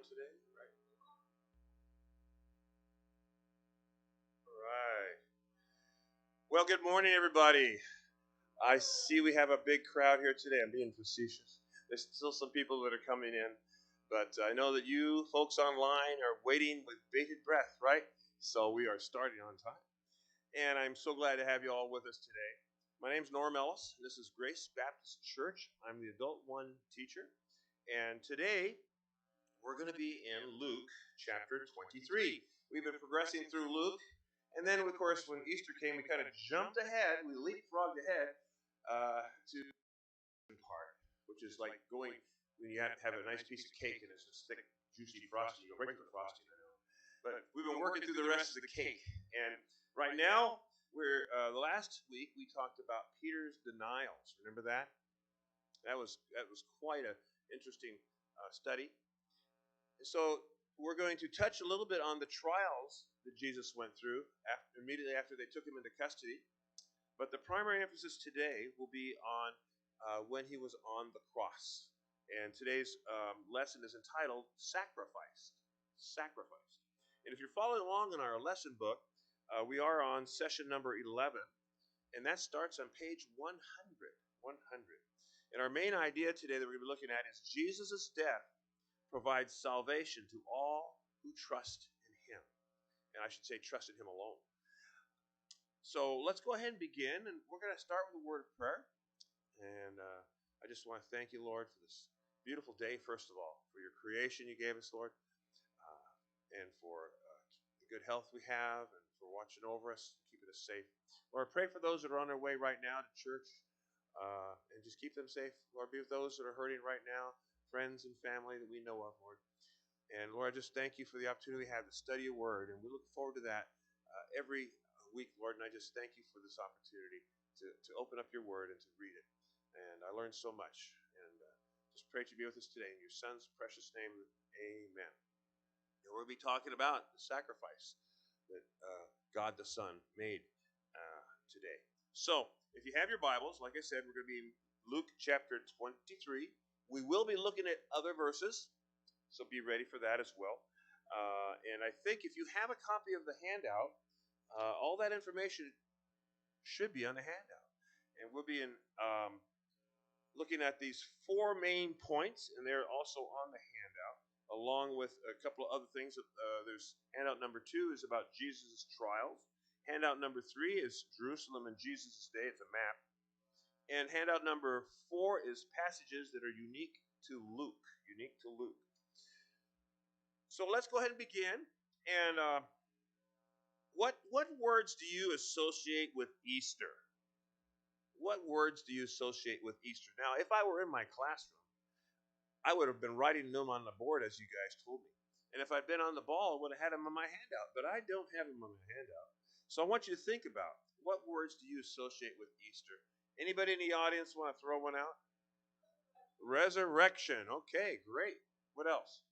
on today, right? All right. Well, good morning, everybody. I see we have a big crowd here today. I'm being facetious. There's still some people that are coming in, but I know that you folks online are waiting with bated breath, right? So we are starting on time. And I'm so glad to have you all with us today. My name's Norm Ellis. This is Grace Baptist Church. I'm the Adult One teacher. And today we're going to be in Luke chapter 23. We've been progressing through Luke. And then, of course, when Easter came, we kind of jumped ahead. We leapfrogged ahead to the part, which is like going when you have a nice piece of cake and it's just thick, juicy frosting. You go right for the frosting, I know. But we've been working through the rest of the cake. And right now, we're the last week we talked about Peter's denials. Remember that? That was quite an interesting study. So we're going to touch a little bit on the trials that Jesus went through immediately after they took him into custody. But the primary emphasis today will be on when he was on the cross. And today's lesson is entitled Sacrificed. Sacrificed. And if you're following along in our lesson book, we are on session number 11, and that starts on page 100. 100. And our main idea today that we're going to be looking at is Jesus' death provides salvation to all who trust in him. And I should say trust in him alone. So let's go ahead and begin. And we're going to start with a word of prayer. And I just want to thank you, Lord, for this beautiful day, first of all, for your creation you gave us, Lord, and for the good health we have, and for watching over us, keeping us safe. Lord, I pray for those that are on their way right now to church, and just keep them safe. Lord, be with those that are hurting right now, friends and family that we know of, Lord. And Lord, I just thank you for the opportunity we have to study your word, and we look forward to that every week, Lord. And I just thank you for this opportunity to open up your word and to read it. And I learned so much. And just pray to be with us today in your son's precious name. Amen. And we'll be talking about the sacrifice that God the Son made today. So if you have your Bibles, like I said, we're going to be in Luke chapter 23. We will be looking at other verses, so be ready for that as well. And I think if you have a copy of the handout, all that information should be on the handout. And we'll be in looking at these four main points, and they're also on the handout, along with a couple of other things. There's handout number 2 is about Jesus' trials. Handout number 3 is Jerusalem in Jesus' day. It's a map. And handout number 4 is passages that are unique to Luke. Unique to Luke. So let's go ahead and begin. And what words do you associate with Easter? What words do you associate with Easter? Now, if I were in my classroom, I would have been writing them on the board as you guys told me. And if I'd been on the ball, I would have had them on my handout. But I don't have them on my handout. So I want you to think about, what words do you associate with Easter? Anybody in the audience want to throw one out? Resurrection. Okay, great. What else?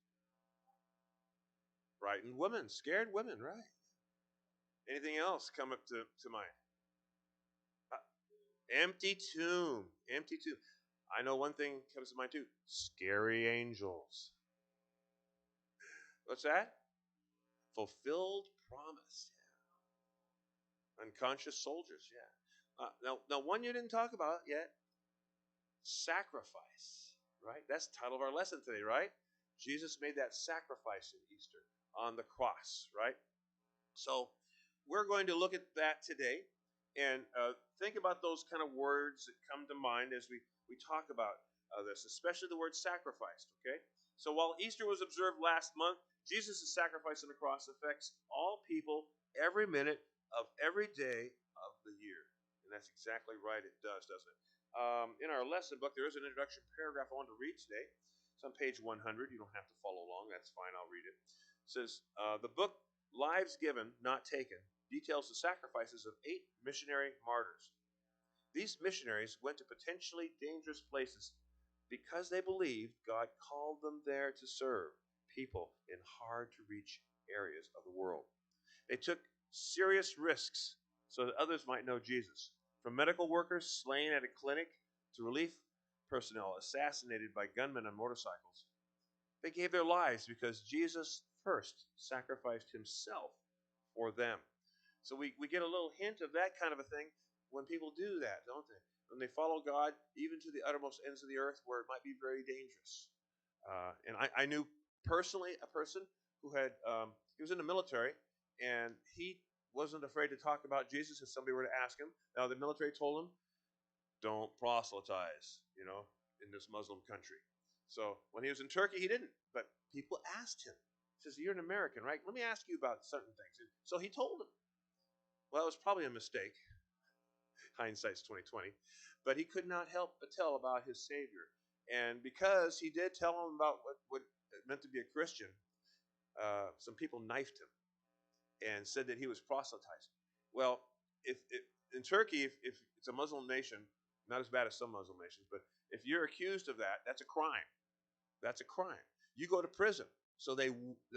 Frightened women, scared women, right? Anything else come up to mind? Empty tomb. Empty tomb. I know one thing comes to mind too. Scary angels. What's that? Fulfilled promise. Yeah. Unconscious soldiers. Yeah. Now, one you didn't talk about yet. Sacrifice. Right? That's the title of our lesson today, right? Jesus made that sacrifice in Easter on the cross, right? So we're going to look at that today and think about those kind of words that come to mind as we talk about this, especially the word sacrificed, okay? So while Easter was observed last month, Jesus' sacrifice on the cross affects all people every minute of every day of the year. And that's exactly right, it does, doesn't it? In our lesson book, there is an introduction paragraph I want to read today. It's on page 100. You don't have to follow along. That's fine. I'll read it. It says, the book Lives Given, Not Taken details the sacrifices of 8 missionary martyrs. These missionaries went to potentially dangerous places because they believed God called them there to serve people in hard-to-reach areas of the world. They took serious risks so that others might know Jesus, from medical workers slain at a clinic to relief personnel assassinated by gunmen on motorcycles. They gave their lives because Jesus first sacrificed himself for them. So we get a little hint of that kind of a thing when people do that, don't they? When they follow God, even to the uttermost ends of the earth where it might be very dangerous. And I knew personally a person who he was in the military, and he wasn't afraid to talk about Jesus if somebody were to ask him. Now, the military told him, don't proselytize, in this Muslim country. So when he was in Turkey, he didn't. But people asked him. He says, you're an American, right? Let me ask you about certain things. And so he told them. Well, it was probably a mistake. Hindsight's 2020. But he could not help but tell about his Savior. And because he did tell them about what it meant to be a Christian, some people knifed him and said that he was proselytizing. Well, if in Turkey, if it's a Muslim nation, not as bad as some Muslim nations, but if you're accused of that, that's a crime. That's a crime. You go to prison. So the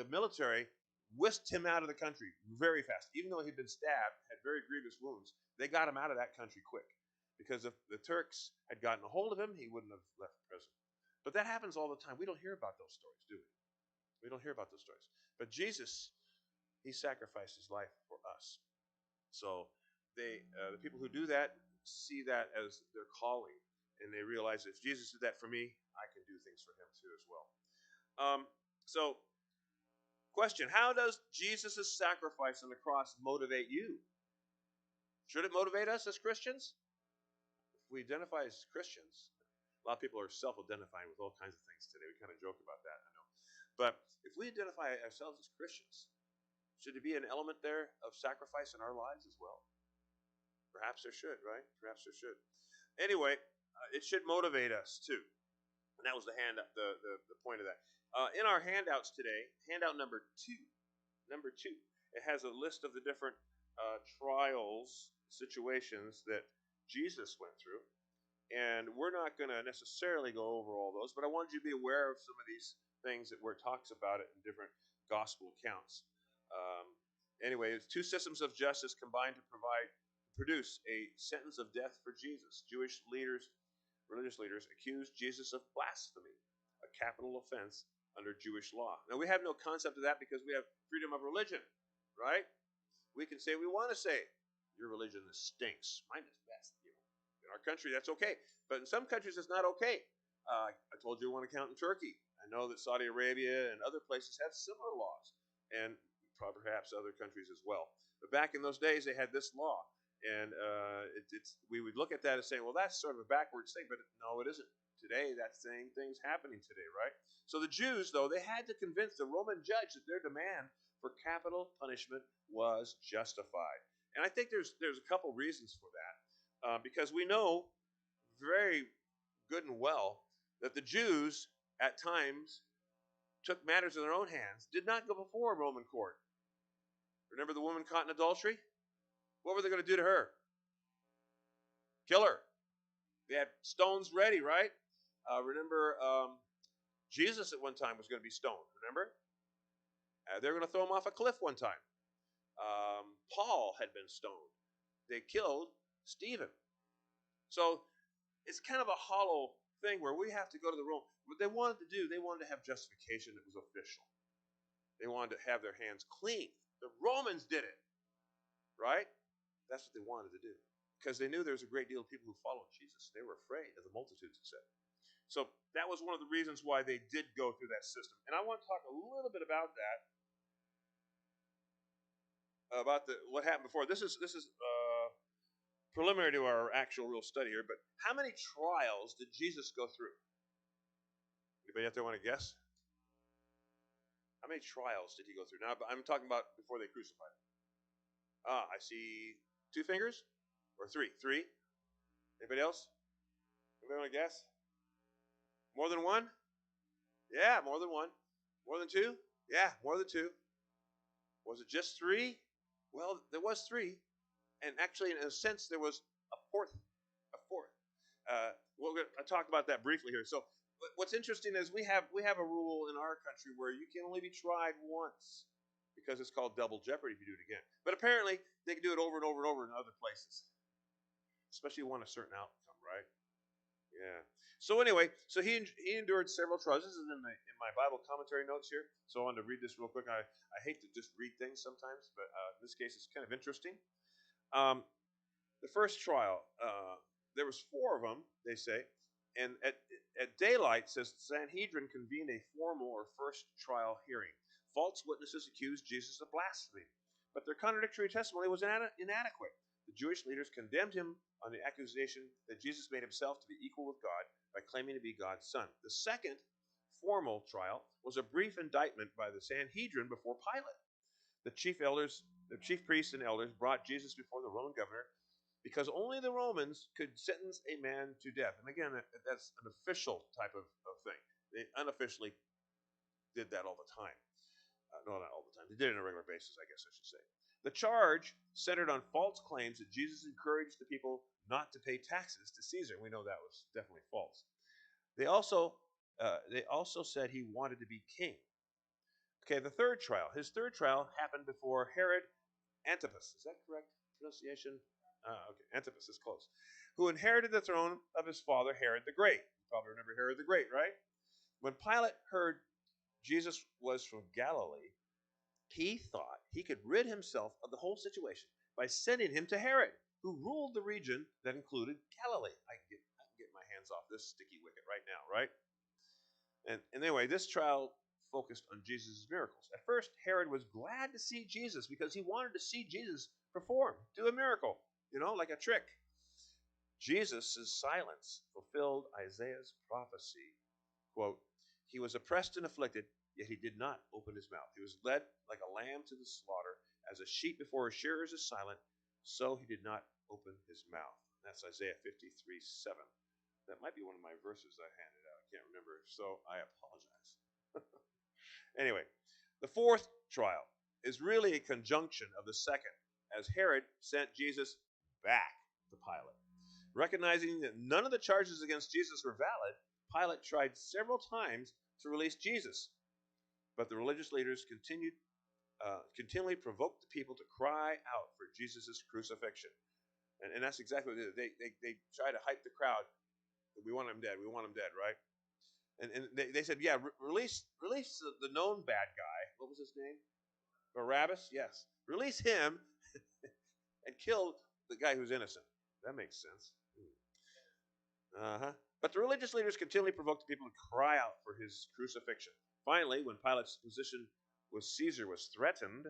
military whisked him out of the country very fast. Even though he'd been stabbed, had very grievous wounds, they got him out of that country quick. Because if the Turks had gotten a hold of him, he wouldn't have left prison. But that happens all the time. We don't hear about those stories, do we? We don't hear about those stories. But Jesus, he sacrificed his life for us. So the people who do that see that as their calling, and they realize if Jesus did that for me, I can do things for him too as well. So, question: how does Jesus' sacrifice on the cross motivate you? Should it motivate us as Christians? If we identify as Christians, a lot of people are self-identifying with all kinds of things today. We kind of joke about that, I know. But if we identify ourselves as Christians, should there be an element there of sacrifice in our lives as well? Perhaps there should, right? Perhaps there should. Anyway, it should motivate us too. And that was the point of that. In our handouts today, handout number two, it has a list of the different trials, situations that Jesus went through. And we're not going to necessarily go over all those, but I wanted you to be aware of some of these things that where it talks about it in different gospel accounts. Anyway, it's two systems of justice combined to produce a sentence of death for Jesus. Jewish leaders, religious leaders, accused Jesus of blasphemy, a capital offense under Jewish law. Now, we have no concept of that because we have freedom of religion, right? We can say we want to say, your religion stinks. Mine is best. In our country, that's okay. But in some countries, it's not okay. I told you one account in Turkey. I know that Saudi Arabia and other places have similar laws, and perhaps other countries as well. But back in those days, they had this law. And we would look at that as saying, well, that's sort of a backwards thing, but no, it isn't. Today, that same thing's happening today, right? So the Jews, though, they had to convince the Roman judge that their demand for capital punishment was justified. And I think there's a couple reasons for that, because we know very good and well that the Jews at times took matters in their own hands, did not go before a Roman court. Remember the woman caught in adultery? What were they going to do to her? Kill her. They had stones ready, right? Remember, Jesus at one time was going to be stoned, remember? They were going to throw him off a cliff one time. Paul had been stoned. They killed Stephen. So it's kind of a hollow thing where we have to go to the Rome. What they wanted to do, they wanted to have justification that was official. They wanted to have their hands clean. The Romans did it, right? That's what they wanted to do. Because they knew there was a great deal of people who followed Jesus. They were afraid of the multitudes, it said. So that was one of the reasons why they did go through that system. And I want to talk a little bit about that, about what happened before. This is preliminary to our actual real study here, but how many trials did Jesus go through? Anybody out there want to guess? How many trials did he go through? Now, I'm talking about before they crucified him. I see 2 fingers or 3. 3. Anybody else? Anybody want to guess? More than 1? Yeah, more than 1. More than 2? Yeah, more than 2. Was it just 3? Well, there was 3, and actually, in a sense, there was a fourth. I talked about that briefly here. So, what's interesting is we have a rule in our country where you can only be tried once because it's called double jeopardy if you do it again. But apparently, they can do it over and over and over in other places, especially if you want a certain outcome, right? Yeah. So anyway, he endured several trials. This is in my Bible commentary notes here. So I wanted to read this real quick. I hate to just read things sometimes, but in this case, it's kind of interesting. Um, the first trial, there was four of them, they say, and at daylight, says the Sanhedrin convened a formal or first trial hearing. False witnesses accused Jesus of blasphemy, but their contradictory testimony was inadequate. The Jewish leaders condemned him on the accusation that Jesus made himself to be equal with God by claiming to be God's son. The second formal trial was a brief indictment by the Sanhedrin before Pilate. The chief priests and elders brought Jesus before the Roman governor because only the Romans could sentence a man to death. And again, that's an official type of thing. They unofficially did that all the time. No, not all the time. They did it on a regular basis, I guess I should say. The charge centered on false claims that Jesus encouraged the people not to pay taxes to Caesar. We know that was definitely false. They also said he wanted to be king. Okay, the third trial. His third trial happened before Herod Antipas. Is that correct pronunciation? Okay, Antipas is close. Who inherited the throne of his father Herod the Great. You probably remember Herod the Great, right? When Pilate heard Jesus was from Galilee, he thought he could rid himself of the whole situation by sending him to Herod, who ruled the region that included Galilee. I can get my hands off this sticky wicket right now, right? And anyway, this trial focused on Jesus' miracles. At first, Herod was glad to see Jesus because he wanted to see Jesus perform, do a miracle, like a trick. Jesus' silence fulfilled Isaiah's prophecy. Quote, he was oppressed and afflicted, yet he did not open his mouth. He was led like a lamb to the slaughter, as a sheep before his shearers is silent, so he did not open his mouth. That's Isaiah 53:7. That might be one of my verses I handed out. I can't remember, so I apologize. Anyway, the fourth trial is really a conjunction of the second, as Herod sent Jesus back to Pilate. Recognizing that none of the charges against Jesus were valid, Pilate tried several times to release Jesus, but the religious leaders continually provoked the people to cry out for Jesus' crucifixion. And that's exactly what they try to hype the crowd. We want him dead. We want him dead, right? And they said, yeah, release the known bad guy. What was his name? Barabbas? Yes. Release him and kill the guy who's innocent. That makes sense. Uh-huh. But the religious leaders continually provoked the people to cry out for his crucifixion. Finally, when Pilate's position with Caesar was threatened,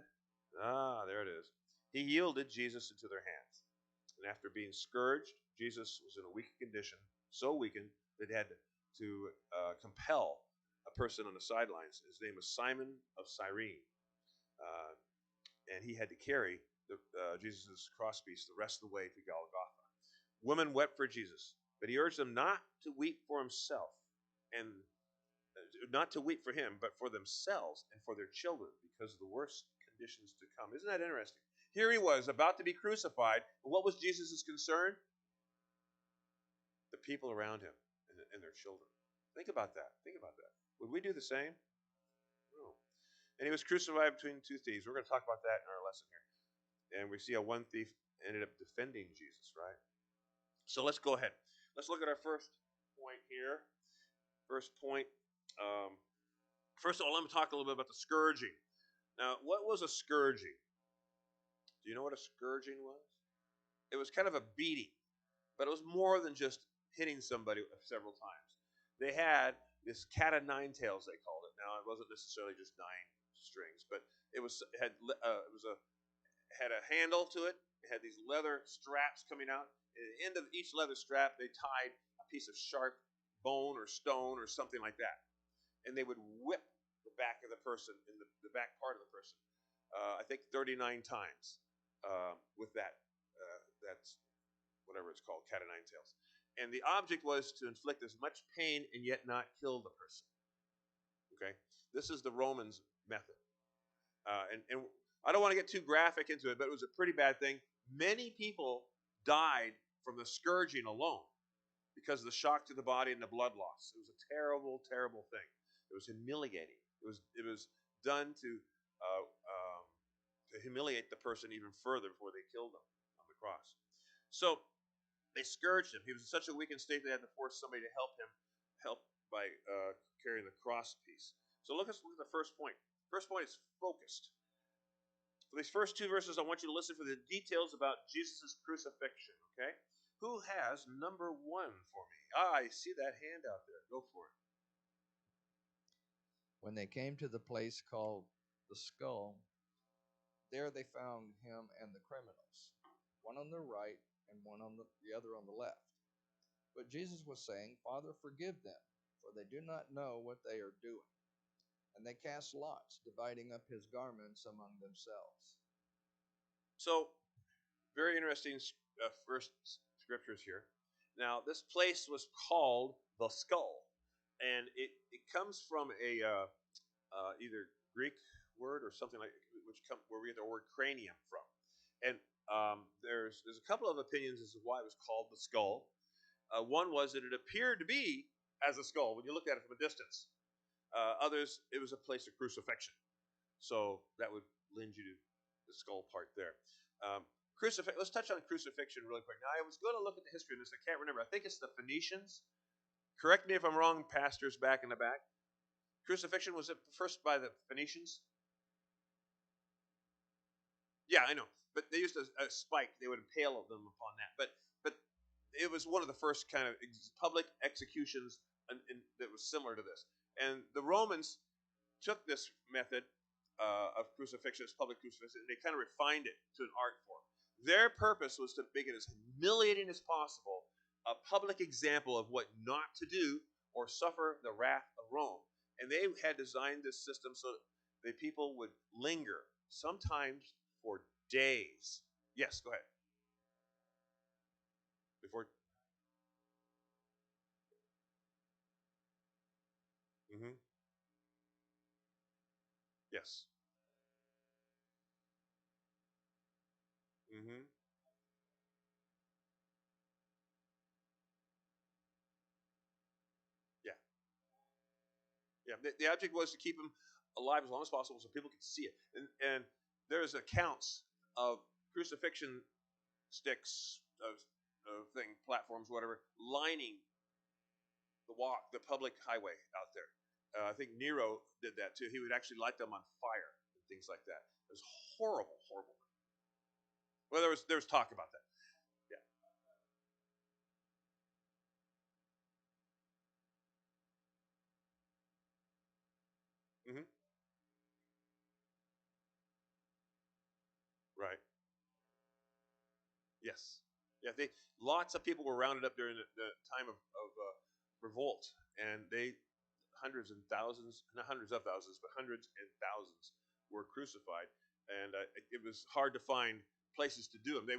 there it is, he yielded Jesus into their hands. And after being scourged, Jesus was in a weak condition, so weakened that he had to compel a person on the sidelines. His name was Simon of Cyrene. Uh, and he had to carry Jesus' crosspiece the rest of the way to Golgotha. Women wept for Jesus, but he urged them not to weep for himself and not to weep for him, but for themselves and for their children because of the worst conditions to come. Isn't that interesting? Here he was about to be crucified. And what was Jesus' concern? The people around him and their children. Think about that. Think about that. Would we do the same? No. And he was crucified between two thieves. We're going to talk about that in our lesson here. And we see how one thief ended up defending Jesus, right? So let's go ahead. Let's look at our first point here. First point. First of all, let me talk a little bit about the scourging. Now, what was a scourging? Do you know what a scourging was? It was kind of a beating, but it was more than just hitting somebody several times. They had this cat of nine tails, they called it. Now, it wasn't necessarily just nine strings, but it had a handle to it. It had these leather straps coming out. At the end of each leather strap, they tied a piece of sharp bone or stone or something like that. And they would whip the back of the person, in the back part of the person, I think 39 times with that's whatever it's called, cat of nine tails. And the object was to inflict as much pain and yet not kill the person. Okay? This is the Romans' method. And I don't want to get too graphic into it, but it was a pretty bad thing. Many people died from the scourging alone because of the shock to the body and the blood loss. It was a terrible, terrible thing. It was humiliating. It was done to humiliate the person even further before they killed them on the cross. So They scourged him. He was in such a weakened state they had to force somebody to help by carrying the cross piece. So look at the first point. First point is focused. For these first two verses, I want you to listen for the details about Jesus' crucifixion. Okay, who has number one for me? I see that hand out there. Go for it. When they came to the place called the Skull, there they found him and the criminals, one on the right and one on the other on the left. But Jesus was saying, Father, forgive them, for they do not know what they are doing. And they cast lots, dividing up his garments among themselves. So, very interesting first scriptures here. Now, this place was called the Skull, and it comes from a either Greek word or something like where we get the word cranium from. And there's a couple of opinions as to why it was called the Skull. One was that it appeared to be as a skull when you looked at it from a distance. Others, it was a place of crucifixion. So that would lend you to the skull part there. Let's touch on crucifixion really quick. Now, I was going to look at the history of this. I can't remember. I think it's the Phoenicians. Correct me if I'm wrong, pastors back in the back. Crucifixion, was it first by the Phoenicians? Yeah, I know. But they used a spike. They would impale them upon that. But it was one of the first kind of public executions that was similar to this. And the Romans took this method of crucifixion, as public crucifixion, and they kind of refined it to an art form. Their purpose was to make it as humiliating as possible, a public example of what not to do or suffer the wrath of Rome. And they had designed this system so that people would linger, sometimes for days. Yes, go ahead. Before. Mm-hmm. Yes. Mm-hmm. Yeah. Yeah. The object was to keep them alive as long as possible so people could see it. And there's accounts of crucifixion sticks, platforms, whatever, lining the public highway out there. I think Nero did that too. He would actually light them on fire and things like that. It was horrible, horrible. Well, there was talk about that. Yeah. Mm-hmm. Right. Yes. Yeah. Lots of people were rounded up during the time of revolt, and hundreds and thousands, not hundreds of thousands, but hundreds and thousands were crucified, and it was hard to find places to do them. They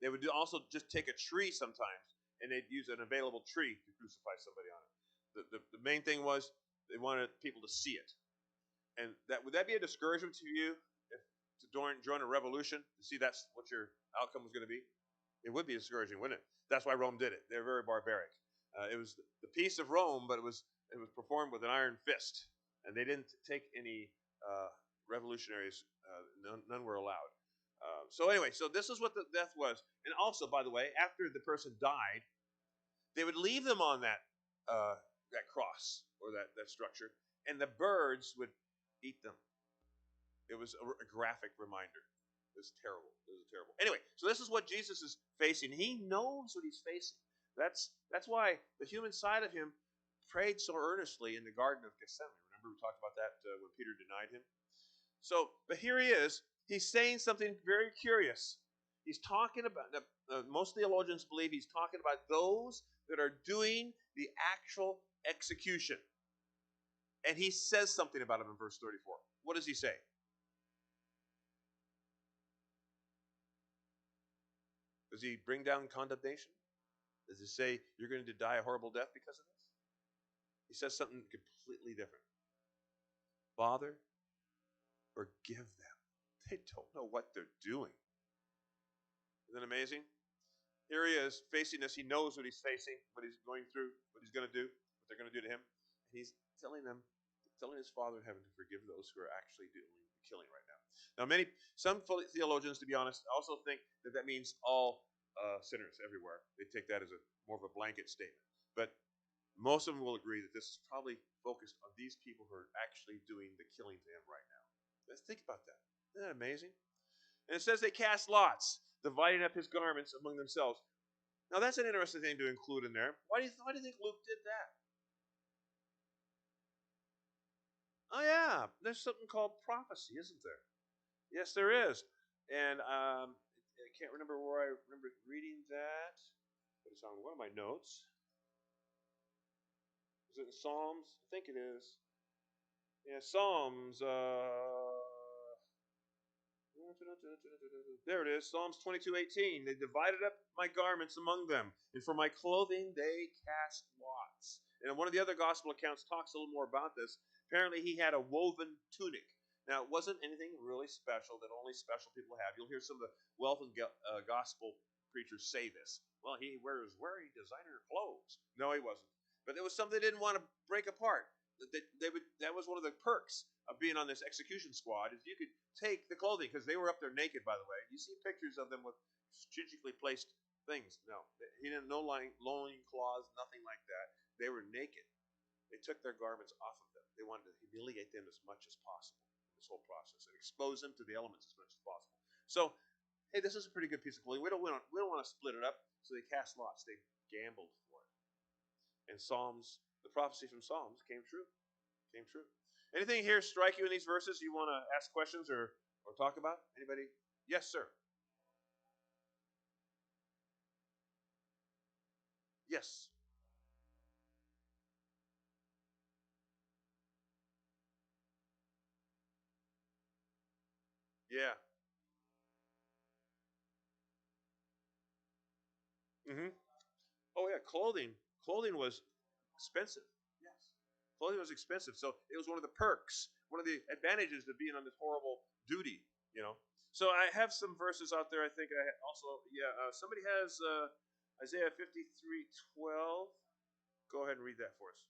would also just take a tree sometimes, and they'd use an available tree to crucify somebody on it. The main thing was they wanted people to see it, and would that be a discouragement to you if to join a revolution to see that's what your outcome was going to be? It would be discouraging, wouldn't it? That's why Rome did it. They're very barbaric. It was the peace of Rome, but it was performed with an iron fist, and they didn't take any revolutionaries. None were allowed. So anyway, so this is what the death was. And also, by the way, after the person died, they would leave them on that cross or that structure, and the birds would eat them. It was a graphic reminder. It was terrible. It was terrible. Anyway, so this is what Jesus is facing. He knows what he's facing. That's why the human side of him prayed so earnestly in the Garden of Gethsemane. Remember we talked about that when Peter denied him. So, but here he is. He's saying something very curious. He's talking about. Most theologians believe he's talking about those that are doing the actual execution, and he says something about them in verse 34. What does he say? Does he bring down condemnation? Does he say you're going to die a horrible death because of this? He says something completely different. Father, forgive them. They don't know what they're doing. Isn't that amazing? Here he is facing this. He knows what he's facing, what he's going through, what he's going to do, what they're going to do to him. And he's telling his Father in heaven to forgive those who are actually doing the killing right now. Now, some theologians, to be honest, also think that means all sinners everywhere. They take that as a more of a blanket statement. But most of them will agree that this is probably focused on these people who are actually doing the killing to him right now. Let's think about that. Isn't that amazing? And it says they cast lots, dividing up his garments among themselves. Now that's an interesting thing to include in there. Why do you think Luke did that? Oh yeah, there's something called prophecy, isn't there? Yes, there is. And I can't remember where I remember reading that, but it's on one of my notes. Is it in Psalms? I think it is. Yeah, Psalms. There it is, Psalms 22:18. They divided up my garments among them, and for my clothing they cast lots. And one of the other gospel accounts talks a little more about this. Apparently, he had a woven tunic. Now, it wasn't anything really special that only special people have. You'll hear some of the wealth and gospel preachers say this. Well, he was wearing designer clothes. No, he wasn't. But it was something they didn't want to break apart. That was one of the perks of being on this execution squad is you could take the clothing because they were up there naked. By the way, you see pictures of them with strategically placed things. No, he didn't no loin cloths, nothing like that. They were naked. They took their garments off of them. They wanted to humiliate them as much as possible in this whole process and expose them to the elements as much as possible. So, hey, this is a pretty good piece of clothing. We don't want to split it up. So they cast lots. They gambled for it. And Psalms, the prophecy from Psalms came true. Came true. Anything here strike you in these verses you want to ask questions or talk about? Anybody? Yes, sir. Yes. Yeah. Mm-hmm. Oh yeah, clothing. Clothing was expensive. Yes. Clothing was expensive, so it was one of the perks, one of the advantages of being on this horrible duty. You know. So I have some verses out there. I think I also yeah. Somebody has Isaiah 53:12. Go ahead and read that for us.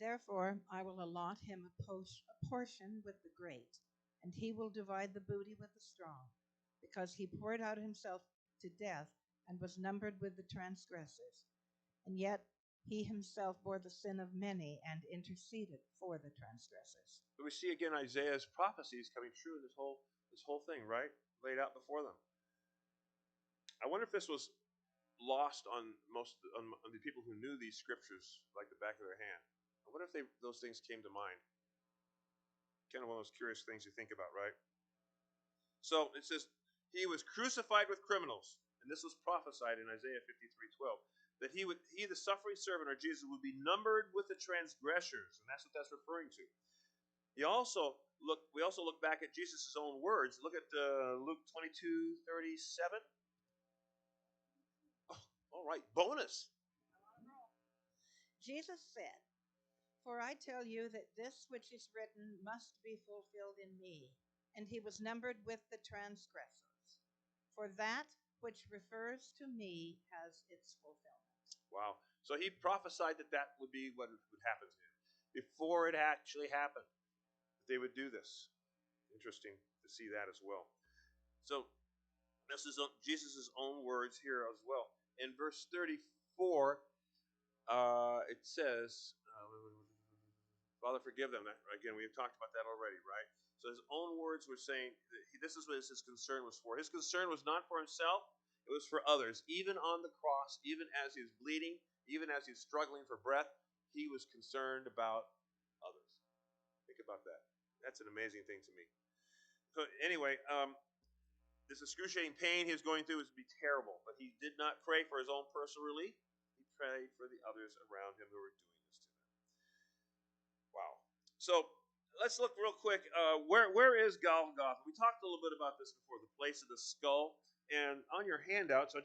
Therefore, I will allot him a portion with the great, and he will divide the booty with the strong, because he poured out himself to death and was numbered with the transgressors. And yet he himself bore the sin of many and interceded for the transgressors. But we see again Isaiah's prophecies coming true in this whole thing, right? Laid out before them. I wonder if this was lost on on the people who knew these scriptures like the back of their hand. I wonder if those things came to mind. Kind of one of those curious things you think about, right? So it says he was crucified with criminals, and this was prophesied in Isaiah 53:12 that he the suffering servant or Jesus would be numbered with the transgressors, and that's what that's referring to. We also look back at Jesus' own words. Look at Luke 22:37. Oh, all right, bonus. Jesus said, "For I tell you that this which is written must be fulfilled in me." And he was numbered with the transgressors. For that which refers to me has its fulfillment. Wow. So he prophesied that would be what would happen to him before it actually happened. That they would do this. Interesting to see that as well. So this is Jesus' own words here as well. In verse 34, it says, Father, forgive them. Again, we've talked about that already, right? So his own words were saying, this is what his concern was for. His concern was not for himself, it was for others. Even on the cross, even as he was bleeding, even as he was struggling for breath, he was concerned about others. Think about that. That's an amazing thing to me. So anyway, this excruciating pain he was going through would be terrible, but he did not pray for his own personal relief. He prayed for the others around him who were doing this to him. Wow. So let's look real quick. Where is Golgotha? We talked a little bit about this before, the place of the skull. And on your handout, so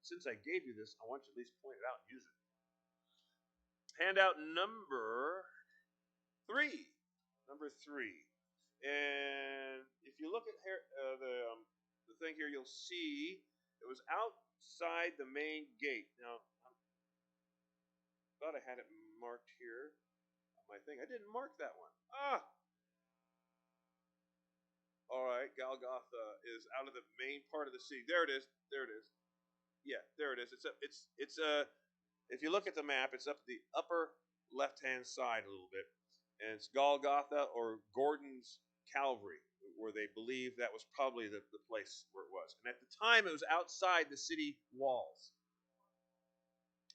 since I gave you this, I want you to at least point it out and use it. Handout number 3. Number 3. And if you look at here, the thing here, you'll see it was outside the main gate. Now, I thought I had it marked here on my thing. I didn't mark that one. All right, Golgotha is out of the main part of the city. There it is. There it is. there it is. It's if you look at the map, it's up the upper left-hand side a little bit, and it's Golgotha or Gordon's Calvary, where they believe that was probably the place where it was. And at the time, it was outside the city walls.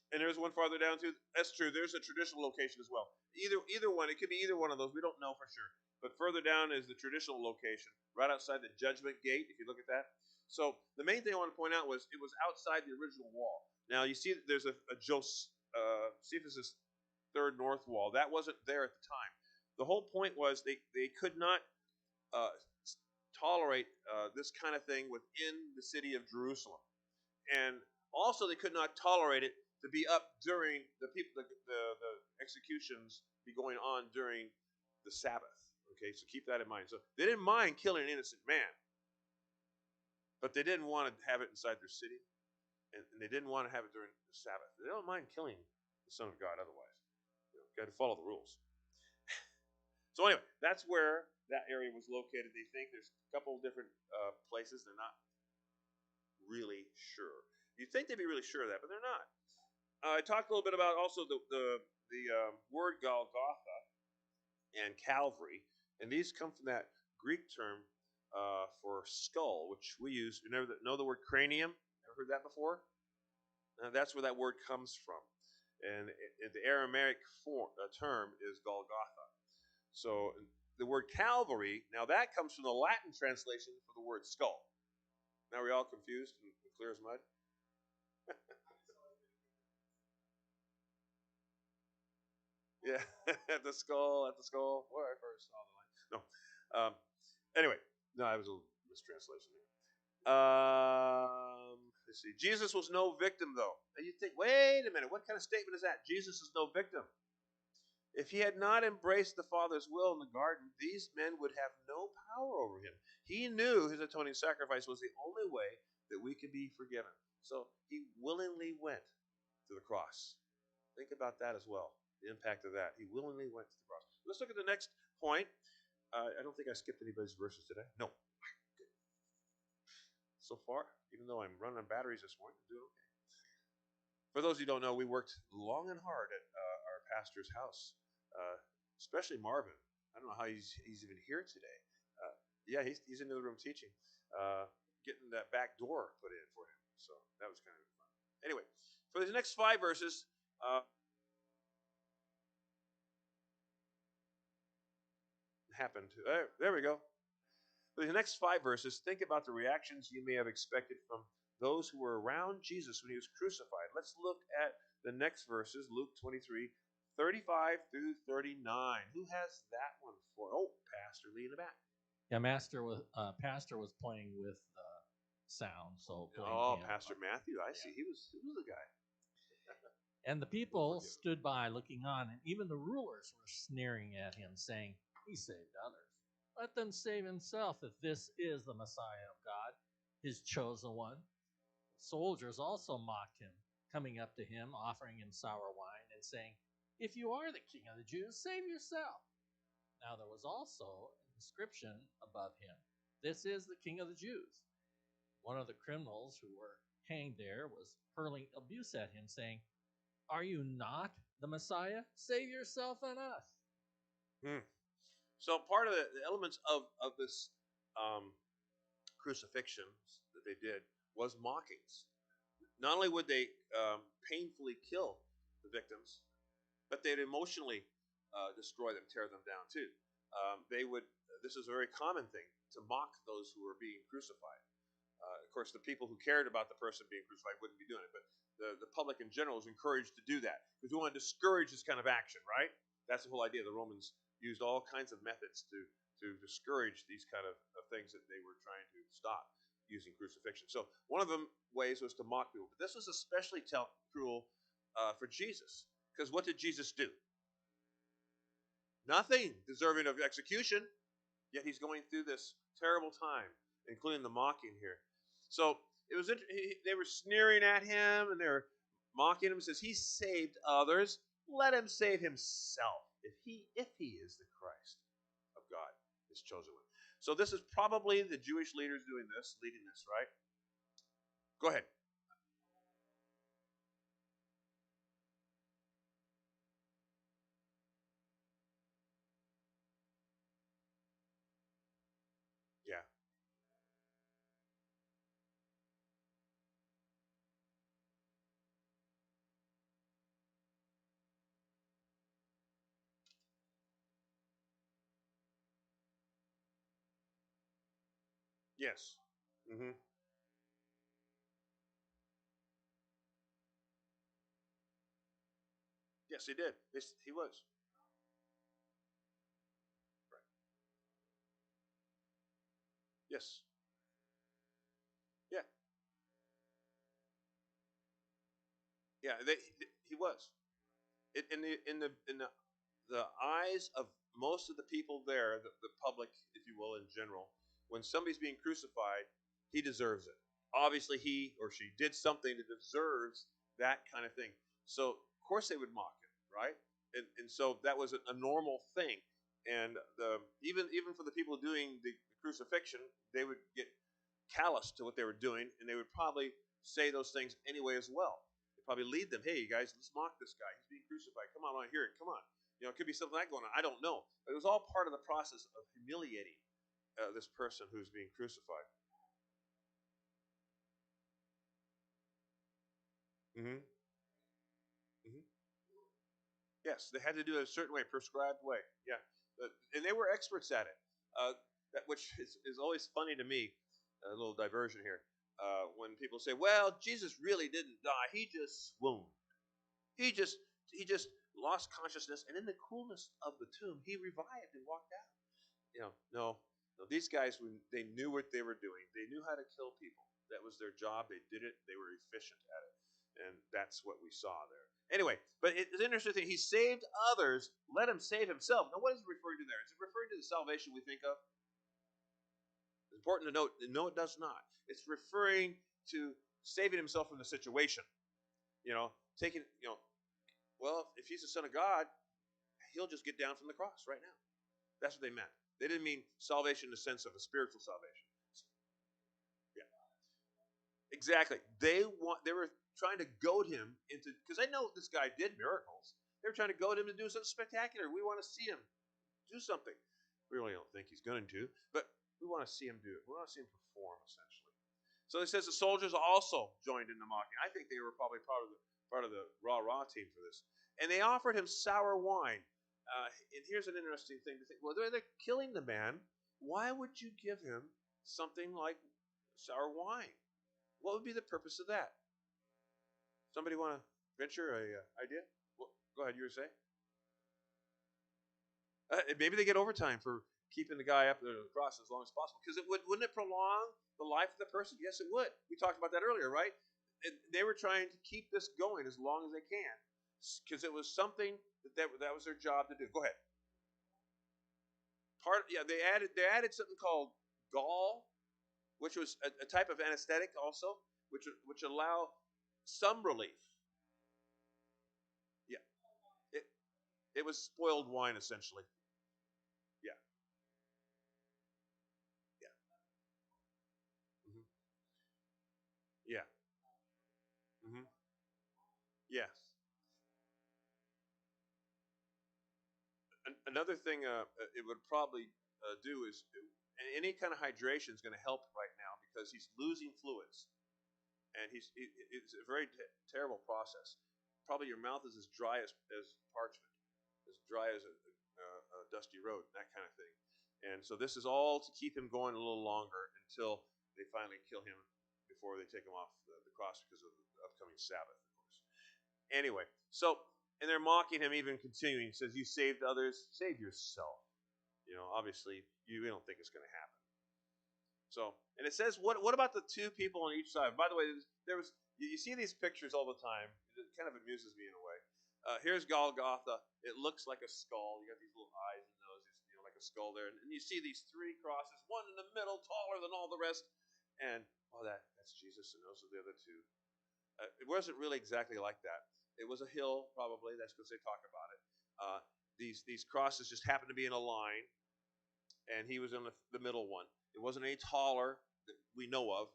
And there's one farther down too. That's true. There's a traditional location as well. Either one. It could be either one of those. We don't know for sure. But further down is the traditional location, right outside the Judgment Gate. If you look at that. So the main thing I want to point out was it was outside the original wall. Now you see that there's a Josephus' third north wall. That wasn't there at the time. The whole point was they could not uh, tolerate this kind of thing within the city of Jerusalem, and also they could not tolerate it to be up during the executions be going on during the Sabbath. Okay, so keep that in mind. So they didn't mind killing an innocent man, but they didn't want to have it inside their city, and they didn't want to have it during the Sabbath. They don't mind killing the Son of God otherwise. Got to follow the rules. So anyway, that's where that area was located. They think there's a couple of different places. They're not really sure. You'd think they'd be really sure of that, but they're not. I talked a little bit about also the word Golgotha and Calvary, and these come from that Greek term for skull, which we use. You know the word cranium? Ever heard that before? That's where that word comes from, and the Aramaic term is Golgotha. So the word Calvary, now that comes from the Latin translation for the word skull. Now are we all confused and clear as mud? Yeah, at the skull. Where I first saw the line. No. Anyway, no, I was a little mistranslation there. Let's see. Jesus was no victim, though. And you think, wait a minute, what kind of statement is that? Jesus is no victim. If he had not embraced the Father's will in the garden, these men would have no power over him. He knew his atoning sacrifice was the only way that we could be forgiven. So he willingly went to the cross. Think about that as well, the impact of that. He willingly went to the cross. Let's look at the next point. I don't think I skipped anybody's verses today. No. Good. So far, even though I'm running on batteries this morning, I'm doing okay. For those of you who don't know, we worked long and hard at our pastor's house, especially Marvin. I don't know how he's even here today. Yeah, he's into the room teaching, getting that back door put in for him. So that was kind of fun. Anyway, for these next 5 verses, happened. There we go. For the next 5 verses, think about the reactions you may have expected from those who were around Jesus when he was crucified. Let's look at the next verses, Luke 23, 35 through 39. Who has that one for? Oh, Pastor Lee in the back. Yeah, Pastor was playing with sound, so Oh, him. Pastor Matthew, I see. He was the guy. And the people stood by looking on, and even the rulers were sneering at him, saying, "He saved others. Let them save himself if this is the Messiah of God, his chosen one." Soldiers also mocked him, coming up to him, offering him sour wine, and saying, "If you are the king of the Jews, save yourself." Now there was also an inscription above him, "This is the king of the Jews." One of the criminals who were hanged there was hurling abuse at him, saying, "Are you not the Messiah? Save yourself and us." Hmm. So part of the elements of this crucifixion that they did was mockings. Not only would they painfully kill the victims, but they'd emotionally destroy them, tear them down too. They would. This is a very common thing to mock those who were being crucified. Of course, the people who cared about the person being crucified wouldn't be doing it, but the public in general was encouraged to do that because we want to discourage this kind of action, right? That's the whole idea. The Romans used all kinds of methods to discourage these kind of things that they were trying to stop using crucifixion. So one of the ways was to mock people, but this was especially cruel for Jesus because what did Jesus do? Nothing deserving of execution, yet he's going through this terrible time, including the mocking here. So it was they were sneering at him and they were mocking him. It says he saved others. Let him save himself if he is the Christ of God, his chosen one. So this is probably the Jewish leaders doing this, leading this, right? Go ahead. Yes. Mm-hmm. Yes, he did. He was. Right. Yes. Yeah. Yeah. He was. In the eyes of most of the people there, the public, if you will, in general, when somebody's being crucified, he deserves it. Obviously, he or she did something that deserves that kind of thing. So, of course, they would mock him, right? And so that was a normal thing. And even for the people doing the crucifixion, they would get callous to what they were doing, and they would probably say those things anyway as well. They probably lead them, "Hey, you guys, let's mock this guy. He's being crucified. Come on, I want to hear it. Come on." It could be something like that going on. I don't know, but it was all part of the process of humiliating this person who's being crucified. Mm-hmm. Mm-hmm. Yes, they had to do it a certain way, prescribed way. Yeah, and they were experts at it. Which is always funny to me. A little diversion here. When people say, "Well, Jesus really didn't die; he just swooned." He just he just lost consciousness, and in the coolness of the tomb, he revived and walked out. No, no. These guys, they knew what they were doing. They knew how to kill people. That was their job. They did it. They were efficient at it, and that's what we saw there. Anyway, but it's interesting. He saved others. Let him save himself. Now, what is it referring to there? Is it referring to the salvation we think of? It's important to note. No, it does not. It's referring to saving himself from the situation. Taking. Well, if he's the son of God, he'll just get down from the cross right now. That's what they meant. They didn't mean salvation in the sense of a spiritual salvation. Yeah, exactly. They were trying to goad him into, because they know this guy did miracles. They were trying to goad him to do something spectacular. We want to see him do something. We really don't think he's going to, but we want to see him do it. We want to see him perform, essentially. So it says the soldiers also joined in the mocking. I think they were probably part of the rah team for this, and they offered him sour wine. And here's an interesting thing to think. Well, they're killing the man. Why would you give him something like sour wine? What would be the purpose of that? Somebody want to venture a idea? Well, go ahead. You were saying maybe they get overtime for keeping the guy up the cross as long as possible, because wouldn't it prolong the life of the person? Yes, it would. We talked about that earlier, right? And they were trying to keep this going as long as they can, because it was something that was their job to do. Go ahead. Yeah, they added something called gall, which was a type of anesthetic also, which allow some relief. Yeah, it it was spoiled wine essentially. Yeah, yeah, hmm yeah, hmm yes. Another thing it would probably do is any kind of hydration is going to help right now because he's losing fluids, and it's a very terrible process. Probably your mouth is as dry as parchment, as dry as a dusty road, that kind of thing. And so this is all to keep him going a little longer until they finally kill him before they take him off the cross because of the upcoming Sabbath, of course. Anyway, and they're mocking him, even continuing. He says, "You saved others, save yourself." Obviously, you don't think it's going to happen. So, and it says, what about the two people on each side? By the way, there was you see these pictures all the time. It kind of amuses me in a way. Here's Golgotha. It looks like a skull. You got these little eyes and noses, like a skull there, and you see these three crosses, one in the middle, taller than all the rest, and that's Jesus, and those are the other two. It wasn't really exactly like that. It was a hill, probably. That's because they talk about it. These crosses just happened to be in a line, and he was in the middle one. It wasn't any taller that we know of.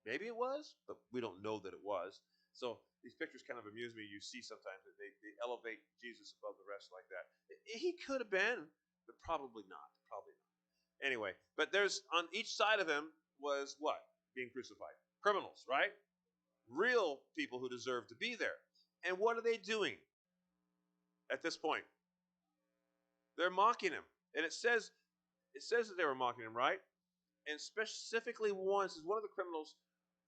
Maybe it was, but we don't know that it was. So these pictures kind of amuse me. You see sometimes that they elevate Jesus above the rest like that. He could have been, but probably not. Probably not. Anyway, but there's on each side of him was what? Being crucified. Criminals, right? Real people who deserve to be there. And what are they doing at this point? They're mocking him. And it says that they were mocking him, right? And specifically one of the criminals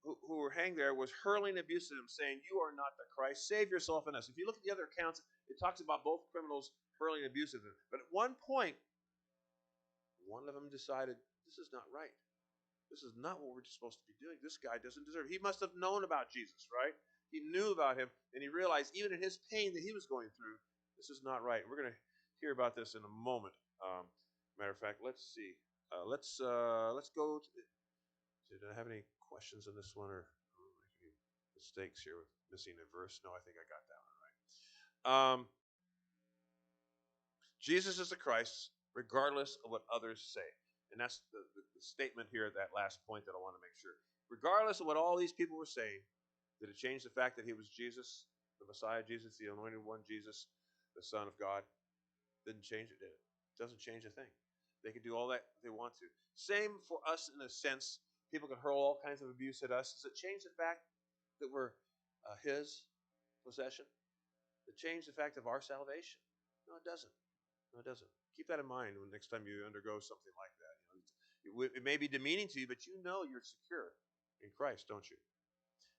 who were hanged there was hurling abuse at him, saying, "You are not the Christ. Save yourself and us." If you look at the other accounts, it talks about both criminals hurling abuse at him. But at one point, one of them decided, this is not right. This is not what we're supposed to be doing. This guy doesn't deserve it. He must have known about Jesus, right? He knew about him, and he realized even in his pain that he was going through, this is not right. We're going to hear about this in a moment. Matter of fact, let's see. Let's go. Did I have any questions on this one, or any mistakes here with missing a verse? No, I think I got that one right. Jesus is the Christ, regardless of what others say. And that's the statement here at that last point that I want to make sure. Regardless of what all these people were saying, did it change the fact that he was Jesus, the Messiah Jesus, the anointed one Jesus, the Son of God? Didn't change it, did it? Doesn't change a thing. They can do all that they want to. Same for us in a sense. People can hurl all kinds of abuse at us. Does it change the fact that we're his possession? Does it change the fact of our salvation? No, it doesn't. No, it doesn't. Keep that in mind when next time you undergo something like that. It may be demeaning to you, but you know you're secure in Christ, don't you?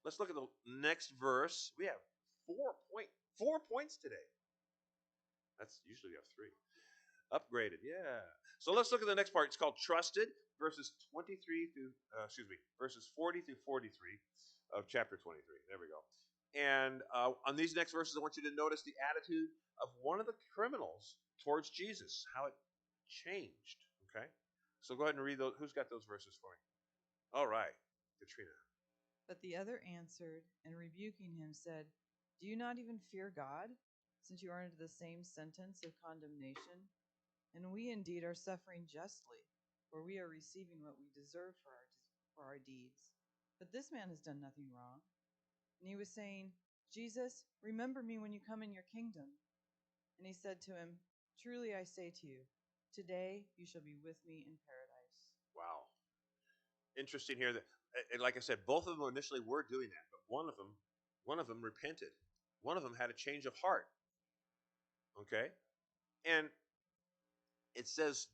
Let's look at the next verse. We have 4 points today. That's usually you have 3. Upgraded, yeah. So let's look at the next part. It's called trusted, verses 23 through verses 40 through 43 of chapter 23. There we go. And on these next verses, I want you to notice the attitude of one of the criminals towards Jesus, how it changed. Okay? So go ahead and read those. Who's got those verses for me? All right, Katrina. But the other answered, and rebuking him, said, Do you not even fear God, since you are under the same sentence of condemnation? And we indeed are suffering justly, for we are receiving what we deserve for our deeds. But this man has done nothing wrong. And he was saying, Jesus, remember me when you come in your kingdom. And he said to him, Truly I say to you, today you shall be with me in paradise. Wow. Interesting here that, like I said, both of them initially were doing that, but one of them repented. One of them had a change of heart. Okay? And it says,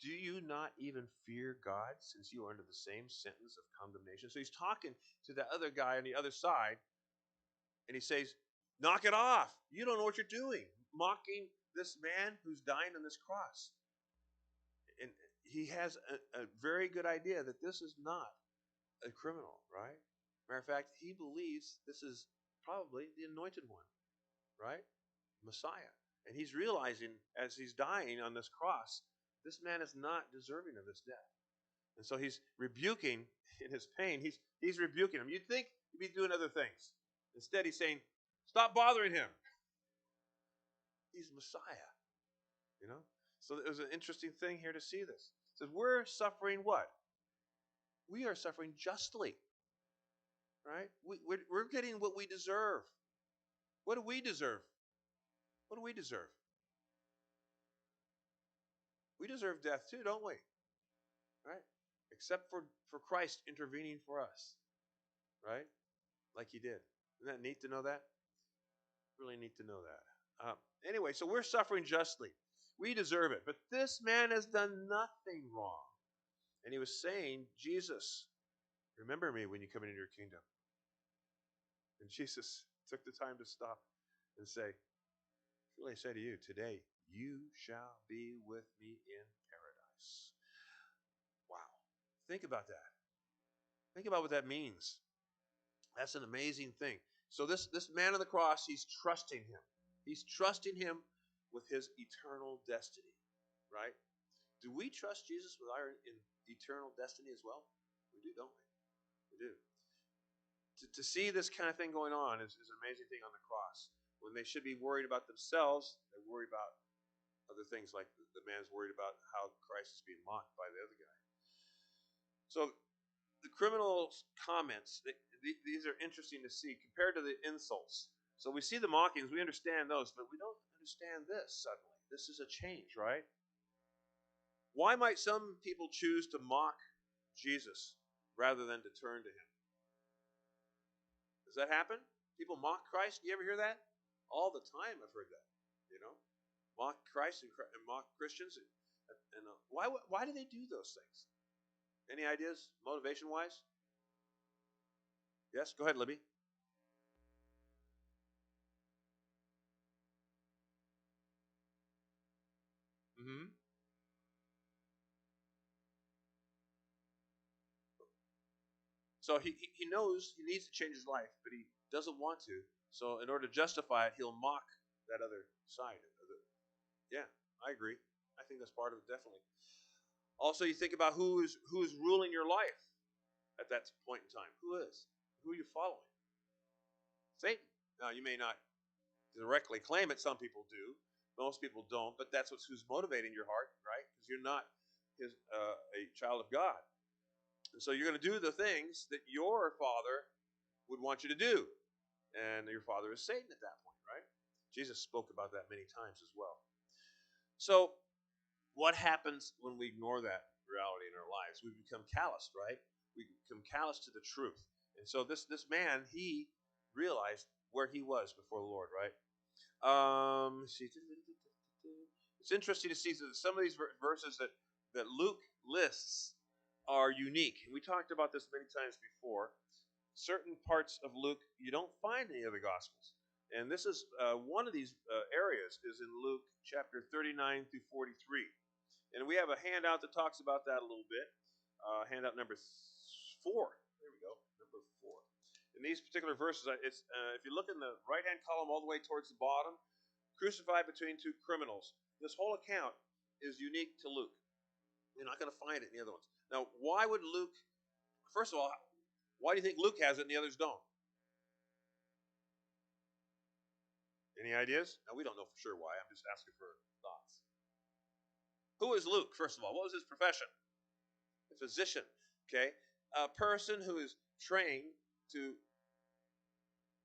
do you not even fear God since you are under the same sentence of condemnation? So he's talking to the other guy on the other side, and he says, knock it off. You don't know what you're doing. Mocking this man who's dying on this cross. And he has a very good idea that this is not a criminal, right? Matter of fact, he believes this is probably the anointed one, right? Messiah. And he's realizing as he's dying on this cross, this man is not deserving of this death. And so he's rebuking in his pain. He's rebuking him. You'd think he'd be doing other things. Instead, he's saying, stop bothering him. He's Messiah. You know? So it was an interesting thing here to see this. It says, we're suffering what? We are suffering justly. Right? We're getting what we deserve. What do we deserve? What do we deserve? We deserve death too, don't we? Right? Except for Christ intervening for us. Right? Like he did. Isn't that neat to know that? Really neat to know that. Anyway, so we're suffering justly. We deserve it. But this man has done nothing wrong. And he was saying, Jesus, remember me when you come into your kingdom. And Jesus took the time to stop and say, truly I say to you, today you shall be with me in paradise. Wow. Think about that. Think about what that means. That's an amazing thing. So this man on the cross, he's trusting him. He's trusting him with his eternal destiny, right? Do we trust Jesus with our eternal destiny as well? We do, don't we? We do. To see this kind of thing going on is an amazing thing on the cross. When they should be worried about themselves, they worry about other things, like the man's worried about how Christ is being mocked by the other guy. So the criminal's comments, these are interesting to see compared to the insults. So we see the mockings, we understand those, but we don't understand this suddenly. This is a change, right? Why might some people choose to mock Jesus rather than to turn to him? Does that happen? People mock Christ? Do you ever hear that? All the time I've heard that, you know? Mock Christ and mock Christians. And why do they do those things? Any ideas, motivation wise? Yes, go ahead, Libby. Mm-hmm. So he knows he needs to change his life, but he doesn't want to. So in order to justify it, he'll mock that other side of it. Yeah, I agree. I think that's part of it, definitely. Also, you think about who is ruling your life at that point in time. Who is? Who are you following? Satan. Now, you may not directly claim it. Some people do. Most people don't. But that's who's motivating your heart, right? Because you're not a child of God. And so you're going to do the things that your father would want you to do. And your father is Satan at that point, right? Jesus spoke about that many times as well. So, what happens when we ignore that reality in our lives? We become calloused, right? We become calloused to the truth. And so this man, he realized where he was before the Lord, right? It's interesting to see that some of these verses that Luke lists are unique. We talked about this many times before. Certain parts of Luke you don't find in any of the Gospels, and this is one of these areas is in Luke chapter 39 through 43, and we have a handout that talks about that a little bit. Handout number 4. There we go, number 4. In these particular verses, it's if you look in the right-hand column all the way towards the bottom, crucified between two criminals. This whole account is unique to Luke. You're not going to find it in the other ones. Now, why would Luke? First of all, why do you think Luke has it and the others don't? Any ideas? Now, we don't know for sure why. I'm just asking for thoughts. Who is Luke, first of all? What was his profession? A physician. Okay. A person who is trained to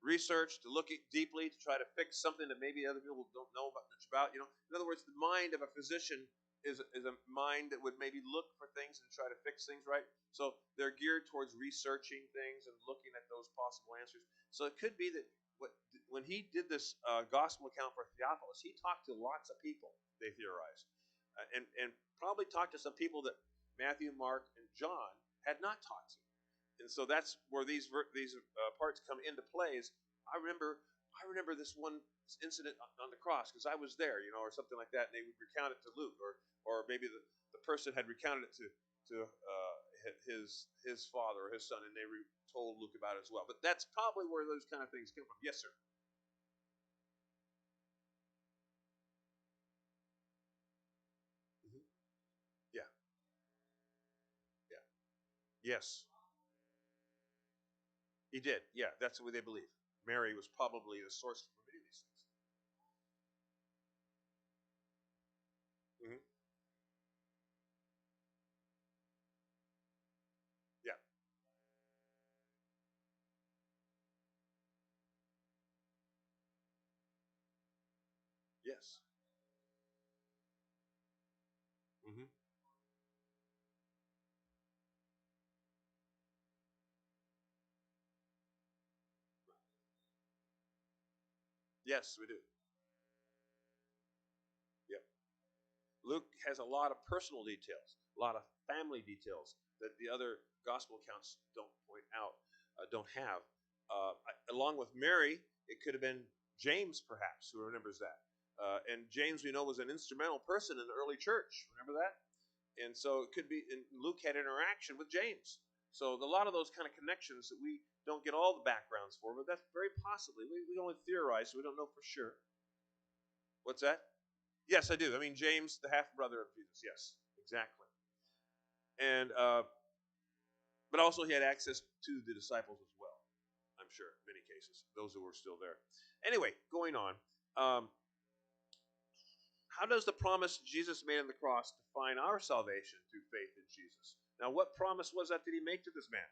research, to look deeply, to try to fix something that maybe other people don't know much about. In other words, the mind of a physician is a mind that would maybe look for things and try to fix things, right? So they're geared towards researching things and looking at those possible answers. So it could be that when he did this gospel account for Theophilus, he talked to lots of people. They theorized, and probably talked to some people that Matthew, Mark, and John had not talked to. And so that's where these parts come into play. I remember this one incident on the cross because I was there, or something like that. And they would recount it to Luke, or maybe the person had recounted it to his father or his son, and they told Luke about it as well. But that's probably where those kind of things come from. Yes, sir. Hmm. Yeah, yeah, yes, he did. Yeah, that's the way they believe. Mary was probably the source for many of these things. Hmm. Yeah. Yes. Hmm. Yes, we do. Yep. Luke has a lot of personal details, a lot of family details that the other gospel accounts don't point out, don't have. Along with Mary, it could have been James, perhaps, who remembers that. And James, we know, was an instrumental person in the early church. Remember that? And so it could be, and Luke had interaction with James. So a lot of those kind of connections that we don't get all the backgrounds for, but that's very possibly. We only theorize, so we don't know for sure. What's that? Yes, I do. I mean, James, the half brother of Jesus. Yes, exactly. And but also he had access to the disciples as well. I'm sure, in many cases, those who were still there. Anyway, going on. Um, how does the promise Jesus made on the cross define our salvation through faith in Jesus? Now, what promise was that he make to this man?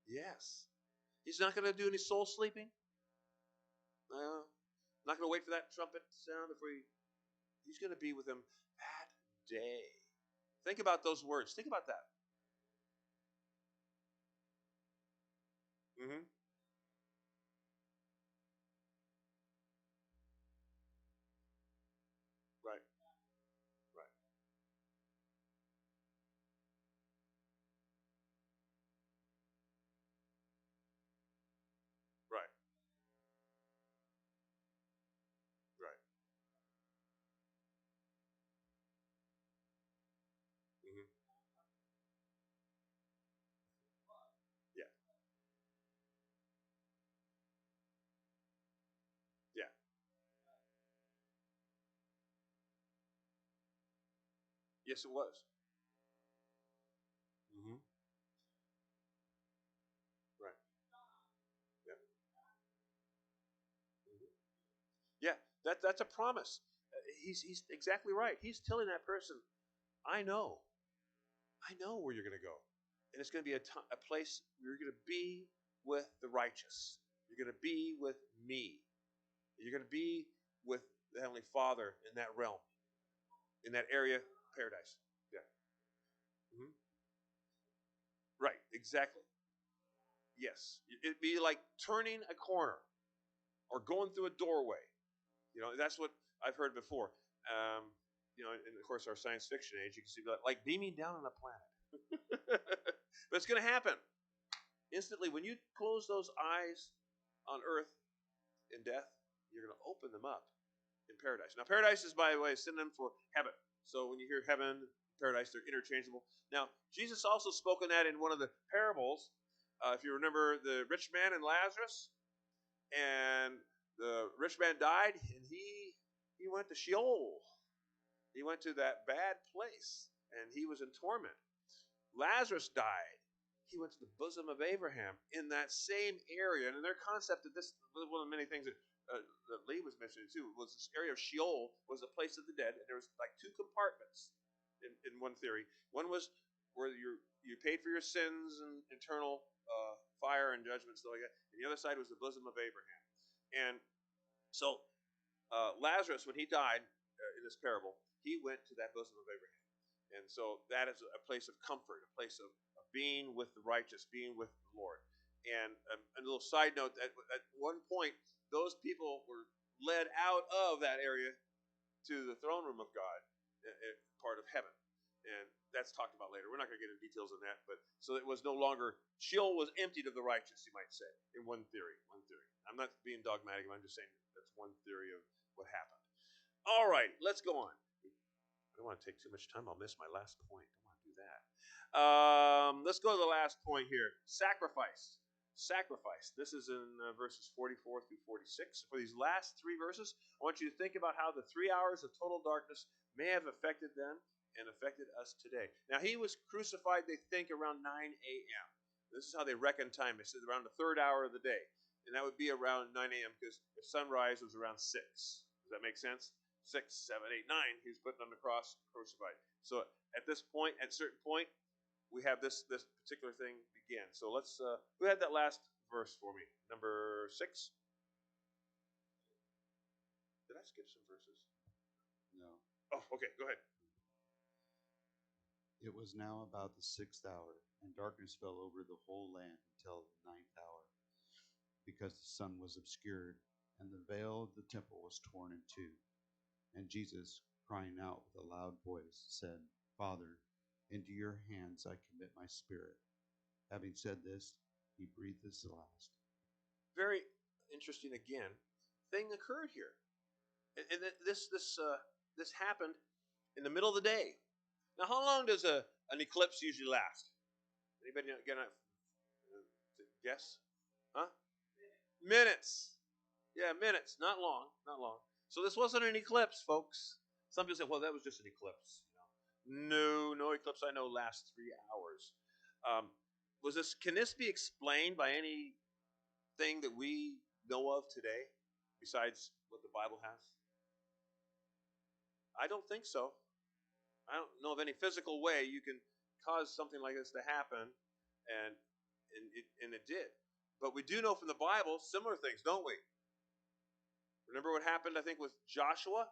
Yes, he's not going to do any soul sleeping. No, not going to wait for that trumpet sound before he's going to be with him that day. Think about those words. Think about that. Mm-hmm. Right. Right. Right. Right. Hmm. Yeah. Yeah. Yes, it was. Hmm. Right. Yeah. Hmm. Yeah. That's a promise. He's exactly right. He's telling that person, I know, I know where you're going to go, and it's going to be a place where you're going to be with the righteous. You're going to be with me. You're going to be with the Heavenly Father in that realm, in that area, paradise. Yeah. Hmm. Right. Exactly. Yes. It'd be like turning a corner or going through a doorway. That's what I've heard before. Um, and of course, our science fiction age, you can see like beaming down on a planet. But it's going to happen instantly when you close those eyes on earth in death. You're going to open them up in paradise. Now, paradise is, by the way, a synonym for heaven. So when you hear heaven, paradise, they're interchangeable. Now, Jesus also spoke of that in one of the parables. If you remember the rich man and Lazarus, and the rich man died, and he went to Sheol. He went to that bad place, and he was in torment. Lazarus died. He went to the bosom of Abraham in that same area. And their concept of this, one of the many things that Lee was mentioning too, was this area of Sheol was the place of the dead. And there was like two compartments in one theory. One was where you paid for your sins and eternal fire and judgment, stuff like that. And the other side was the bosom of Abraham. And so Lazarus, when he died in this parable, he went to that bosom of Abraham. And so that is a place of comfort, a place of being with the righteous, being with the Lord. And a little side note, at one point, those people were led out of that area to the throne room of God, part of heaven. And that's talked about later. We're not going to get into details on that, but so it was no longer, Sheol was emptied of the righteous, you might say, in one theory. One theory. I'm not being dogmatic, I'm just saying that's one theory of what happened. All right, let's go on. I don't want to take too much time. I'll miss my last point. I don't want to do that. Let's go to the last point here. Sacrifice. Sacrifice. This is in verses 44 through 46. For these last three verses, I want you to think about how the 3 hours of total darkness may have affected them and affected us today. Now, he was crucified, they think, around 9 a.m. This is how they reckon time. They said around the third hour of the day. And that would be around 9 a.m. because if sunrise was around 6. Does that make sense? 6, 7, 8, 9. He was put on the cross, crucified. So at this point, at a certain point, we have this particular thing begin. So let's. Who had that last verse for me? Number 6. Did I skip some verses? No. Oh, okay. Go ahead. It was now about the 6th hour, and darkness fell over the whole land until the 9th hour, because the sun was obscured, and the veil of the temple was torn in two. And Jesus, crying out with a loud voice, said, Father, into your hands I commit my spirit. Having said this, he breathed his last. Very interesting. Again, thing occurred here, and this happened in the middle of the day. Now, how long does an eclipse usually last? Anybody gonna guess? Huh? Minutes. Yeah, minutes. Not long. Not long. So this wasn't an eclipse, folks. Some people say, "Well, that was just an eclipse." No, no eclipse I know lasts 3 hours. Was this? Can this be explained by anything that we know of today, besides what the Bible has? I don't think so. I don't know of any physical way you can cause something like this to happen, and it did. But we do know from the Bible similar things, don't we? Remember what happened, I think, with Joshua?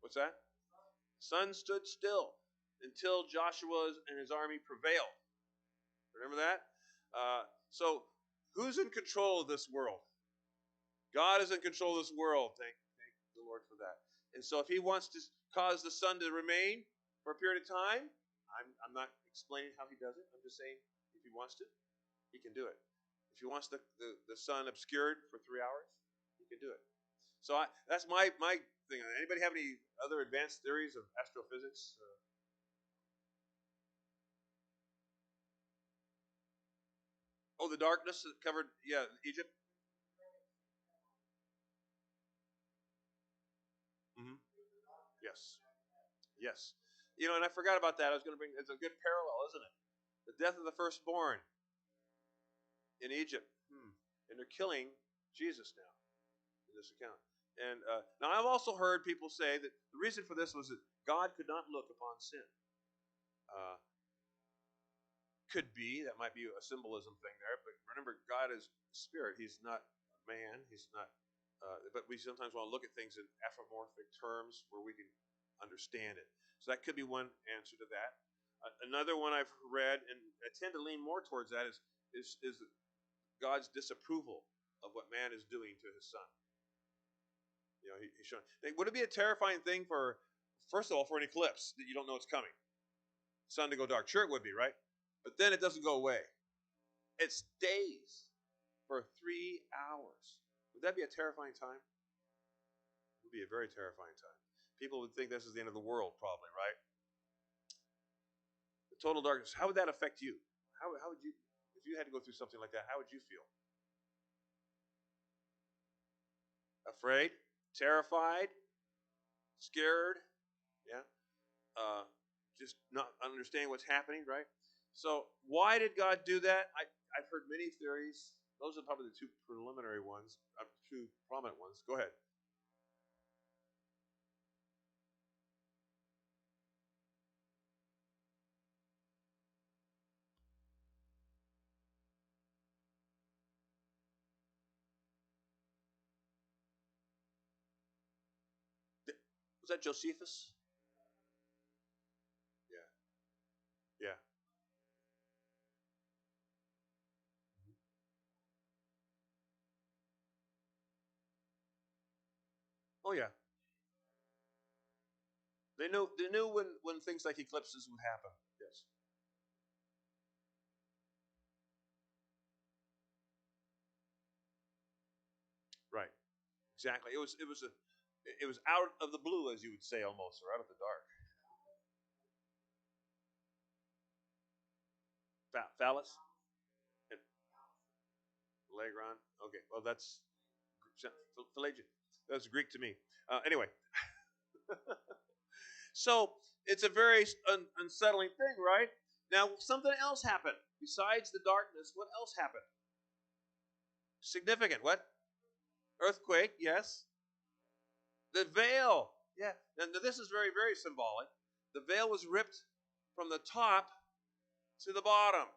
What's that? Sun stood still until Joshua and his army prevailed. Remember that? So, who's in control of this world? God is in control of this world. Thank the Lord for that. And so, if He wants to cause the sun to remain for a period of time, I'm not explaining how He does it. I'm just saying if He wants to. He can do it. If he wants the sun obscured for 3 hours, he can do it. So that's my thing. Anybody have any other advanced theories of astrophysics? Oh, the darkness that covered, yeah, Egypt. Hmm. Yes, yes. And I forgot about that. I was going to bring. It's a good parallel, isn't it? The death of the firstborn in Egypt, and they're killing Jesus now in this account. And now I've also heard people say that the reason for this was that God could not look upon sin. Uh, could be that might be a symbolism thing there, but remember, God is spirit. He's not man. He's not. But we sometimes want to look at things in anthropomorphic terms where we can understand it. So that could be one answer to that. Another one I've read, and I tend to lean more towards that, is God's disapproval of what man is doing to his son. He's showing. Would it be a terrifying thing first of all, for an eclipse that you don't know it's coming, sun to go dark? Sure, it would be, right? But then it doesn't go away. It stays for 3 hours. Would that be a terrifying time? It would be a very terrifying time. People would think this is the end of the world, probably, right? The total darkness. How would that affect you? How would you, if you had to go through something like that? How would you feel? Afraid, terrified, scared, yeah. Just not understanding what's happening, right? So why did God do that? I've heard many theories. Those are probably the two preliminary ones, two prominent ones. Go ahead. Was that Josephus? Yeah. Yeah. Oh yeah. They knew when things like eclipses would happen. Yes. Right. Exactly. It was out of the blue, as you would say, almost, or out of the dark. Phallus and Legron. Okay. Well, that's Pelagian. That's Greek to me. Anyway, so it's a very unsettling thing, right? Now, something else happened besides the darkness. What else happened? Significant. What? Earthquake. Yes. The veil. Yeah. And this is very, very symbolic. The veil was ripped from the top to the bottom.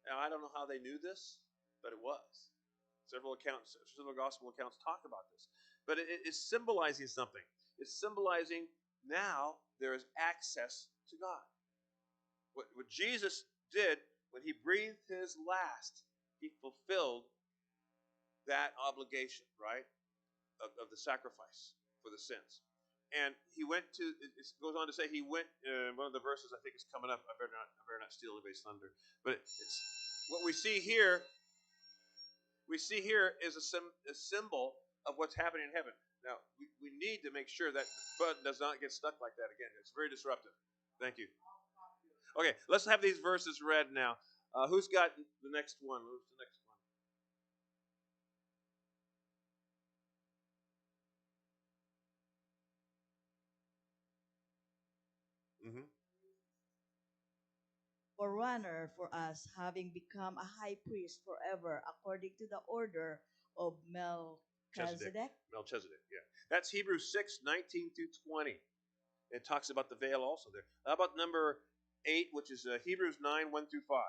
Now, I don't know how they knew this, but it was. Several gospel accounts talk about this. But it is symbolizing something. It's symbolizing now there is access to God. What Jesus did when he breathed his last, he fulfilled that obligation, right, of the sacrifice for the sins. And he went to. It goes on to say he went. One of the verses I think is coming up. I better not steal anybody's thunder. But it's what we see here. We see here is a symbol of what's happening in heaven. Now we need to make sure that button does not get stuck like that again. It's very disruptive. Thank you. Okay, let's have these verses read now. Who's got the next one? Who's the next one? Mm-hmm. Forerunner for us, having become a high priest forever, according to the order of Melchizedek. Melchizedek. Melchizedek, yeah. That's Hebrews 6:19 through 20. It talks about the veil also there. How about number 8, which is Hebrews 9:1 through 5?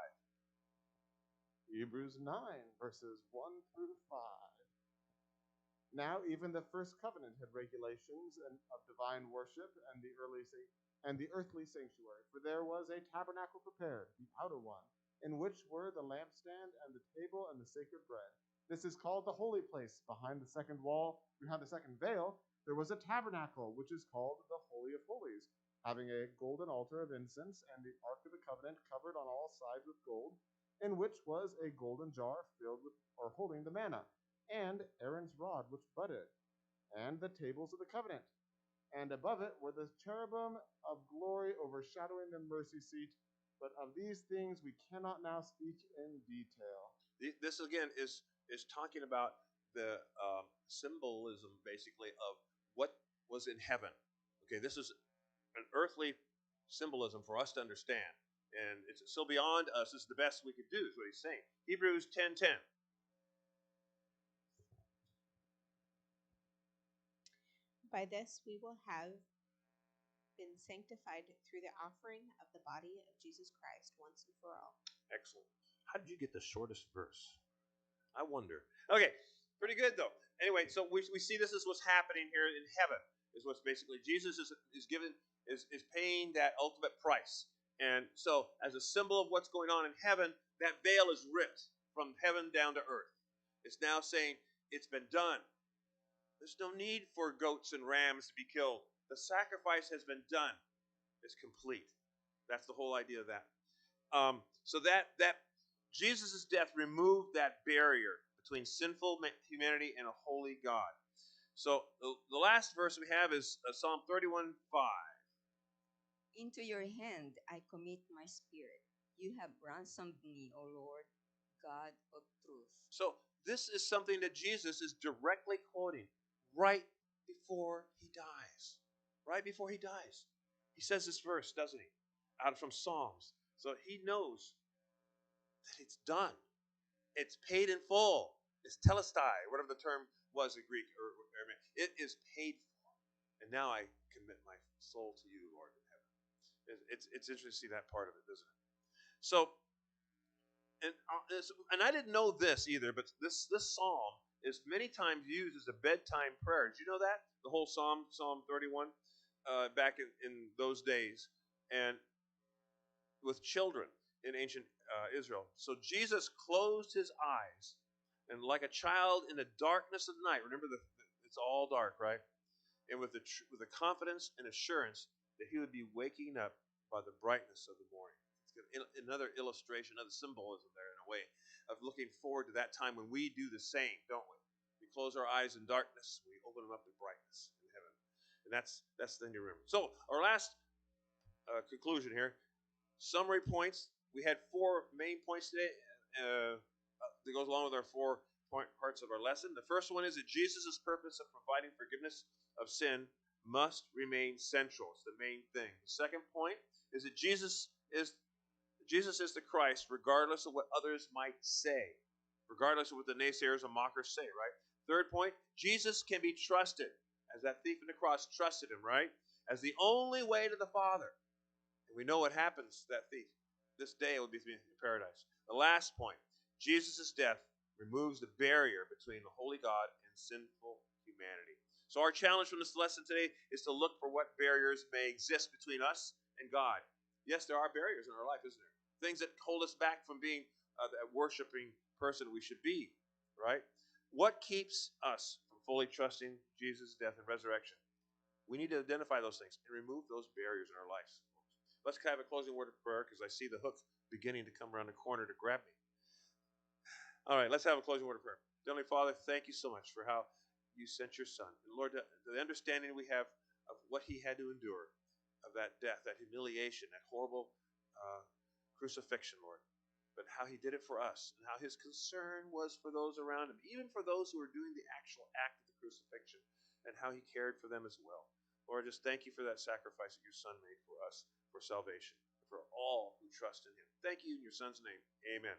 Hebrews 9, verses 1 through 5. Now even the first covenant had regulations of divine worship and the earthly sanctuary, for there was a tabernacle prepared, the outer one, in which were the lampstand and the table and the sacred bread. This is called the holy place. Behind the second wall, behind the second veil, there was a tabernacle, which is called the Holy of Holies, having a golden altar of incense and the ark of the covenant covered on all sides with gold. in which was a golden jar filled with or holding the manna, and Aaron's rod which budded, and the tables of the covenant. And above it were the cherubim of glory overshadowing the mercy seat. But of these things we cannot now speak in detail. This again is talking about the symbolism, basically, of what was in heaven. Okay, this is an earthly symbolism for us to understand, and it's still beyond us. This is the best we could do, is what he's saying. Hebrews 10:10. By this we will have been sanctified through the offering of the body of Jesus Christ once and for all. Excellent. How did you get the shortest verse? I wonder. Okay, pretty good though. Anyway, so we see this is what's happening here in heaven. Is what's basically Jesus is given is paying that ultimate price. And so, as a symbol of what's going on in heaven, that veil is ripped from heaven down to earth. It's now saying it's been done. There's no need for goats and rams to be killed. The sacrifice has been done. It's complete. That's the whole idea of that. So that Jesus' death removed that barrier between sinful humanity and a holy God. So the last verse we have is Psalm 31:5. Into your hand I commit my spirit. You have ransomed me, O Lord, God of truth. So this is something that Jesus is directly quoting right before he dies. Right before he dies. He says this verse, doesn't he? Out from Psalms. So he knows that it's done. It's paid in full. It's telestai, whatever the term was in Greek or Aramaic. It is paid for. And now I commit my soul to you, Lord in heaven. It's interesting to see that part of it, isn't it? So, and I didn't know this either, but this psalm is many times used as a bedtime prayer. Did you know that? The whole Psalm 31, back in those days, and with children in ancient Israel. So Jesus closed his eyes, and like a child in the darkness of the night. Remember, it's all dark, right? And with the confidence and assurance that he would be waking up by the brightness of the morning. It's another illustration, another symbolism there in a way of looking forward to that time when we do the same, don't we? We close our eyes in darkness, we open them up in brightness in heaven, and that's the thing to remember. So our last conclusion here. Summary points. We had 4 main points today that goes along with our 4 parts of our lesson. The first one is that Jesus' purpose of providing forgiveness of sin must remain central. It's the main thing. The second point is that Jesus is the Christ, regardless of what others might say, regardless of what the naysayers and mockers say, right? Third point, Jesus can be trusted, as that thief on the cross trusted him, right? As the only way to the Father. And we know what happens to that thief. This day it will be in paradise. The last point, Jesus' death removes the barrier between the holy God and sinful humanity. So our challenge from this lesson today is to look for what barriers may exist between us and God. Yes, there are barriers in our life, isn't there? Things that hold us back from being the worshiping person we should be, right? What keeps us from fully trusting Jesus' death and resurrection? We need to identify those things and remove those barriers in our lives. Let's have a closing word of prayer because I see the hook beginning to come around the corner to grab me. All right, let's have a closing word of prayer. Heavenly Father, thank you so much for how you sent your Son. And Lord, the understanding we have of what he had to endure, of that death, that humiliation, that horrible crucifixion, Lord, but how he did it for us and how his concern was for those around him, even for those who were doing the actual act of the crucifixion, and how he cared for them as well. Lord, just thank you for that sacrifice that your Son made for us for salvation, for all who trust in him. Thank you in your Son's name. Amen.